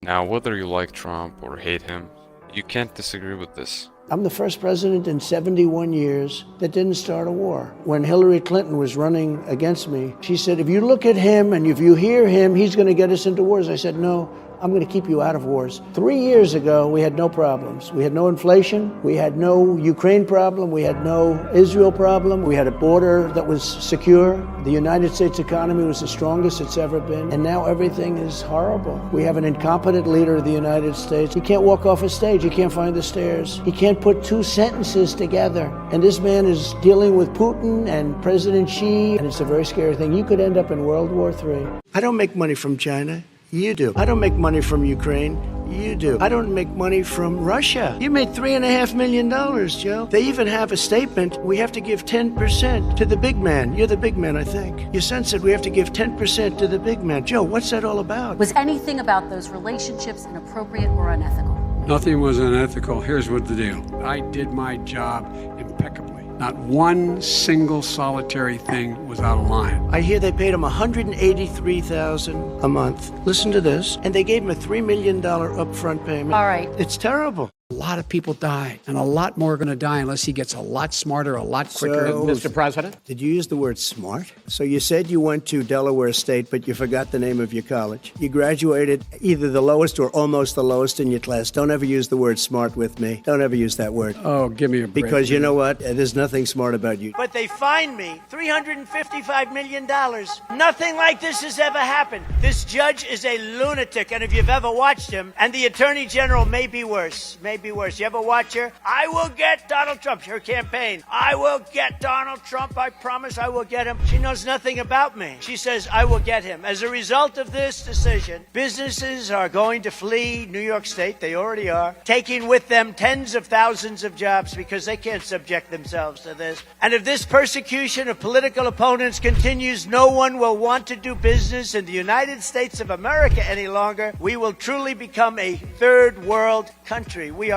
Now, whether you like Trump or hate him, you can't disagree with this. I'm the first president in 71 years that didn't start a war. When Hillary Clinton was running against me, she said, if you look at him and if you hear him, he's going to get us into wars. I said, no, I'm going to keep you out of wars. 3 years ago, we had no problems. We had no inflation. We had no Ukraine problem. We had no Israel problem. We had a border that was secure. The United States economy was the strongest it's ever been. And now everything is horrible. We have an incompetent leader of the United States. He can't walk off a stage. He can't find the stairs. He can't put two sentences together. And this man is dealing with Putin and President Xi. And it's a very scary thing. You could end up in World War III. I don't make money from China. You do. I don't make money from Ukraine. You do. I don't make money from Russia. You made $3.5 million, Joe. They even have a statement. We have to give 10% to the big man. You're the big man, I think. Your son said we have to give 10% to the big man. Joe, what's that all about? Was anything about those relationships inappropriate or unethical? Nothing was unethical. Here's what the deal. I did my job impeccably. Not one single solitary thing was out of line. I hear they paid him $183,000 a month. Listen to this. And they gave him a $3 million upfront payment. All right. It's terrible. A lot of people died, and a lot more are going to die unless he gets a lot smarter, a lot quicker. So, Mr. President? Did you use the word smart? So you said you went to Delaware State, but you forgot the name of your college. You graduated either the lowest or almost the lowest in your class. Don't ever use the word smart with me. Don't ever use that word. Oh, give me a break. Because you know what? There's nothing smart about you. But they fined me $355 million. Nothing like this has ever happened. This judge is a lunatic, and if you've ever watched him, and the Attorney General may be worse. You ever watch her? I will get Donald Trump, her campaign. I will get Donald Trump. I promise I will get him. She knows nothing about me. She says, I will get him. As a result of this decision, businesses are going to flee New York State. They already are. Taking with them tens of thousands of jobs because they can't subject themselves to this. And if this persecution of political opponents continues, no one will want to do business in the United States of America any longer. We will truly become a third world country. We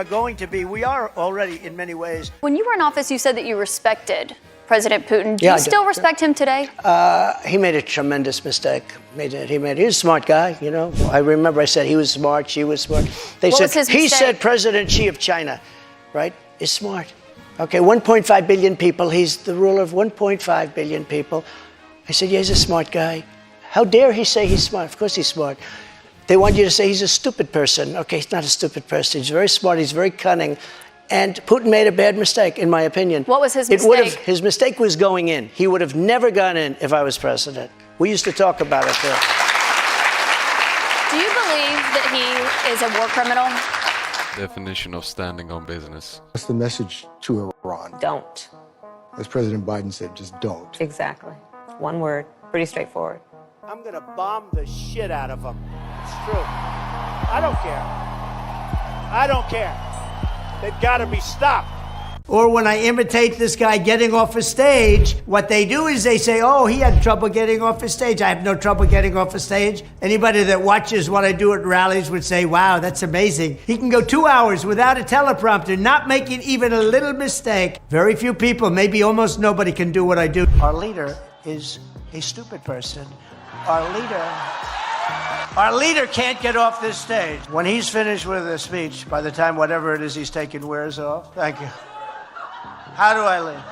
are already in many ways. When you were in office, you said that you respected President Putin. Do Yeah, you still respect him today? He made a tremendous mistake. He's a smart guy, you know. I remember I said he was smart, she was smart. What was his he mistake? said President Xi of China, right, is smart. Okay, 1.5 billion people. He's the ruler of 1.5 billion people. I said, yeah, he's a smart guy. How dare he say he's smart? Of course he's smart. They want you to say he's a stupid person. Okay, he's not a stupid person. He's very smart. He's very cunning. And Putin made a bad mistake, in my opinion. What was his mistake? His mistake was going in. He would have never gone in if I was president. We used to talk about it there. Do you believe that he is a war criminal? Definition of standing on business. What's the message to Iran? Don't. As President Biden said, just don't. Exactly. One word. Pretty straightforward. I'm going to bomb the shit out of them. It's true. I don't care. I don't care. They've got to be stopped. Or when I imitate this guy getting off a stage, what they do is they say, oh, he had trouble getting off a stage. I have no trouble getting off a stage. Anybody that watches what I do at rallies would say, wow, that's amazing. He can go 2 hours without a teleprompter, not making even a little mistake. Very few people, maybe almost nobody, can do what I do. Our leader is a stupid person. Our leader can't get off this stage. When he's finished with a speech, by the time whatever it is he's taking wears off. Thank you. How do I leave?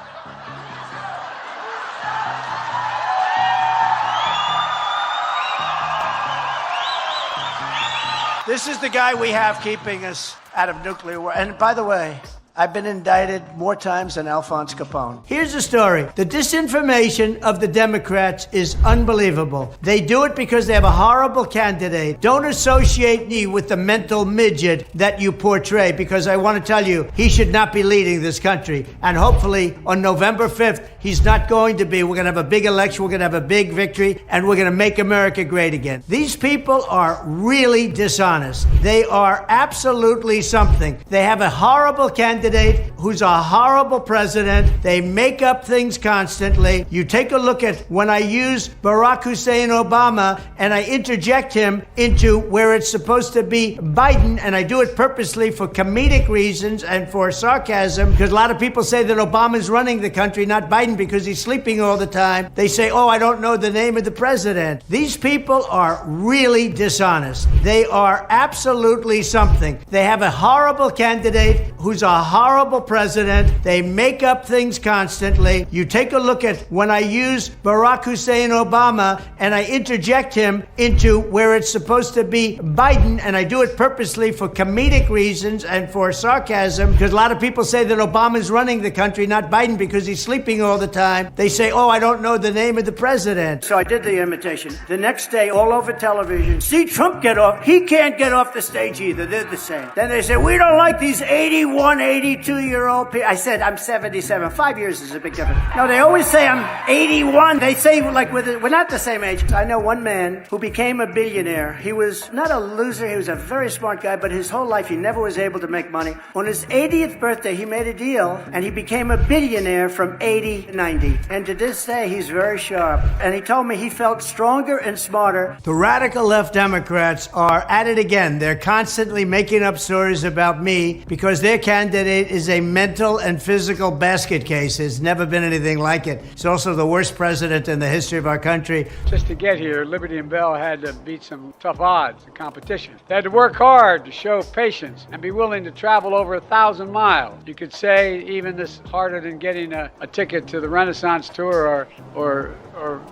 This is the guy we have keeping us out of nuclear war. And by the way, I've been indicted more times than Alphonse Capone. Here's the story. The disinformation of the Democrats is unbelievable. They do it because they have a horrible candidate. Don't associate me with the mental midget that you portray, because I want to tell you, he should not be leading this country. And hopefully on November 5th, he's not going to be. We're going to have a big election. We're going to have a big victory, and we're going to make America great again. These people are really dishonest. They are absolutely something. They have a horrible candidate candidate who's a horrible president. They make up things constantly. You take a look at when I use Barack Hussein Obama and I interject him into where it's supposed to be Biden, and I do it purposely for comedic reasons and for sarcasm, because a lot of people say that Obama's running the country, not Biden, because he's sleeping all the time. They say, oh, I don't know the name of the president. These people are really dishonest. They are absolutely something. They have a horrible candidate who's a horrible president. They make up things constantly. You take a look at when I use Barack Hussein Obama and I interject him into where it's supposed to be Biden, and I do it purposely for comedic reasons and for sarcasm, because a lot of people say that Obama's running the country, not Biden, because he's sleeping all the time. They say, oh, I don't know the name of the president. So I did the imitation. The next day, all over television, see Trump get off. He can't get off the stage either. They're the same. Then they say, we don't like these 81, 82-year-old people. I said, I'm 77. 5 years is a big difference. No, they always say I'm 81. They say, like, we're not the same age. I know one man who became a billionaire. He was not a loser. He was a very smart guy, but his whole life he never was able to make money. On his 80th birthday, he made a deal, and he became a billionaire from 80 to 90. And to this day, he's very sharp. And he told me he felt stronger and smarter. The radical left Democrats are at it again. They're constantly making up stories about me because their candidate is a mental and physical basket case. There's never been anything like it. It's also the worst president in the history of our country. Just to get here, Liberty and Bell had to beat some tough odds and competition. They had to work hard to show patience and be willing to travel over 1,000 miles. You could say even this harder than getting a ticket to the Renaissance tour or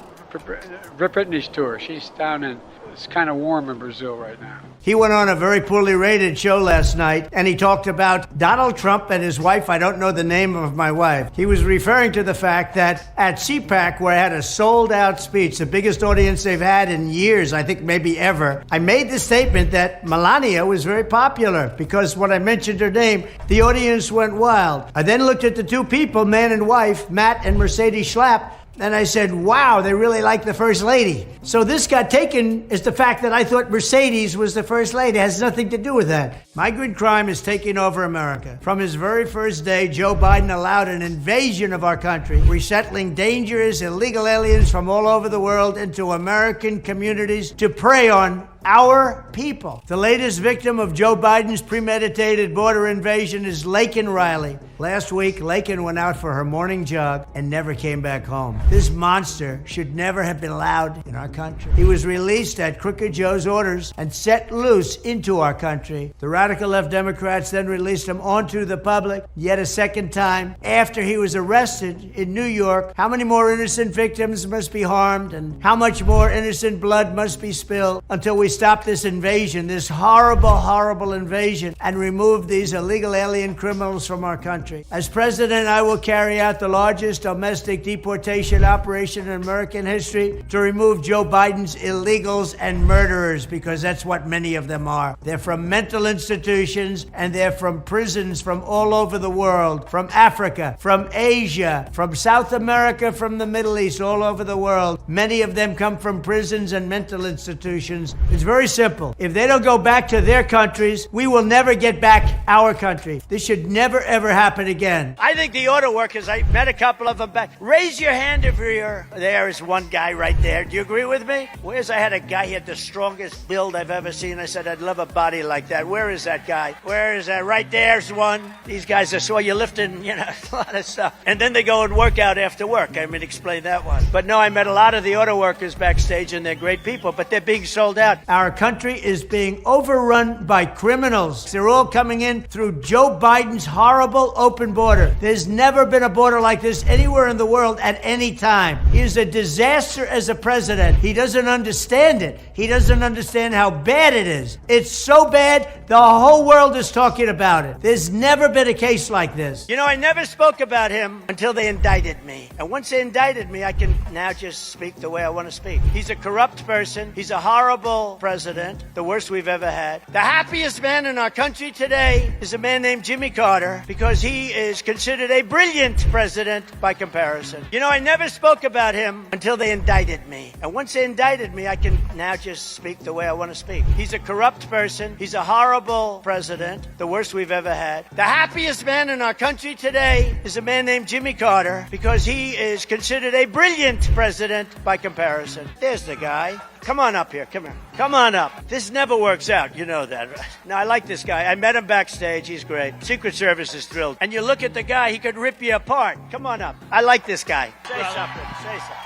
Rip Whitney's tour. She's down in, it's kind of warm in Brazil right now. He went on a very poorly rated show last night, and he talked about Donald Trump and his wife. I don't know the name of my wife. He was referring to the fact that at CPAC, where I had a sold-out speech, the biggest audience they've had in years, I think maybe ever, I made the statement that Melania was very popular because when I mentioned her name, the audience went wild. I then looked at the two people, man and wife, Matt and Mercedes Schlapp, and I said, wow, they really like the First Lady. So this got taken as the fact that I thought Mercedes was the First Lady. It has nothing to do with that. My good crime is taking over America. From his very first day, Joe Biden allowed an invasion of our country, resettling dangerous illegal aliens from all over the world into American communities to prey on our people. The latest victim of Joe Biden's premeditated border invasion is Laken Riley. Last week, Laken went out for her morning jog and never came back home. This monster should never have been allowed in our country. He was released at Crooked Joe's orders and set loose into our country. The radical left Democrats then released him onto the public yet a second time after he was arrested in New York. How many more innocent victims must be harmed and how much more innocent blood must be spilled until we stop this invasion, this horrible, horrible invasion, and remove these illegal alien criminals from our country. As president, I will carry out the largest domestic deportation operation in American history to remove Joe Biden's illegals and murderers, because that's what many of them are. They're from mental institutions and they're from prisons from all over the world, from Africa, from Asia, from South America, from the Middle East, all over the world. Many of them come from prisons and mental institutions. It's very simple. If they don't go back to their countries, we will never get back our country. This should never, ever happen again. I think the auto workers, I met a couple of them back. Raise your hand if you're... There is one guy right there. Do you agree with me? I had a guy, he had the strongest build I've ever seen. I said, I'd love a body like that. Where is that guy? Where is that? Right there's one. These guys are so you're lifting, a lot of stuff. And then they go and work out after work. I mean, explain that one. But no, I met a lot of the auto workers backstage, and they're great people, but they're being sold out. Our country is being overrun by criminals. They're all coming in through Joe Biden's horrible open border. There's never been a border like this anywhere in the world at any time. He is a disaster as a president. He doesn't understand it. He doesn't understand how bad it is. It's so bad, the whole world is talking about it. There's never been a case like this. I never spoke about him until they indicted me. And once they indicted me, I can now just speak the way I want to speak. He's a corrupt person. He's a horrible president, the worst we've ever had. The happiest man in our country today is a man named Jimmy Carter because he is considered a brilliant president by comparison. You know, I never spoke about him until they indicted me. And once they indicted me, I can now just speak the way I want to speak. He's a corrupt person. He's a horrible president, the worst we've ever had. The happiest man in our country today is a man named Jimmy Carter because he is considered a brilliant president by comparison. There's the guy. Come on up here. Come here. Come on up. This never works out. You know that, right? No, I like this guy. I met him backstage. He's great. Secret Service is thrilled. And you look at the guy, he could rip you apart. Come on up. I like this guy. Say something. Say something.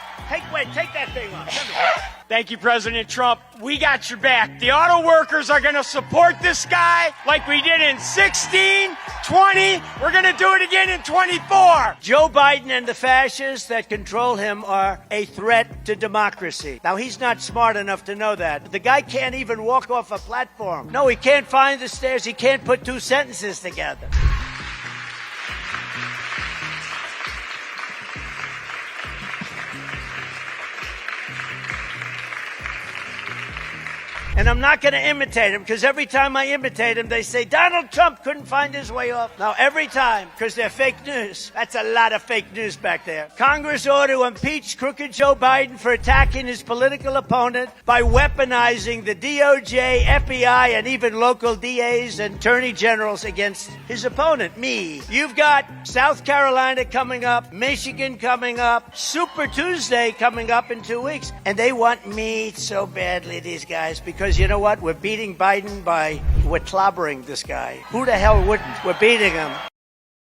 Take that thing off. Come here. Thank you, President Trump. We got your back. The auto workers are going to support this guy like we did in 16, 20. We're going to do it again in 24. Joe Biden and the fascists that control him are a threat to democracy. Now, he's not smart enough to know that. The guy can't even walk off a platform. No, he can't find the stairs. He can't put two sentences together. And I'm not going to imitate him because every time I imitate him, they say Donald Trump couldn't find his way off. Now, every time, because they're fake news. That's a lot of fake news back there. Congress ought to impeach crooked Joe Biden for attacking his political opponent by weaponizing the DOJ, FBI, and even local DAs and attorney generals against his opponent, me. You've got South Carolina coming up, Michigan coming up, Super Tuesday coming up in 2 weeks. And they want me so badly, these guys, because you know what? We're beating Biden we're clobbering this guy. Who the hell wouldn't? We're beating him.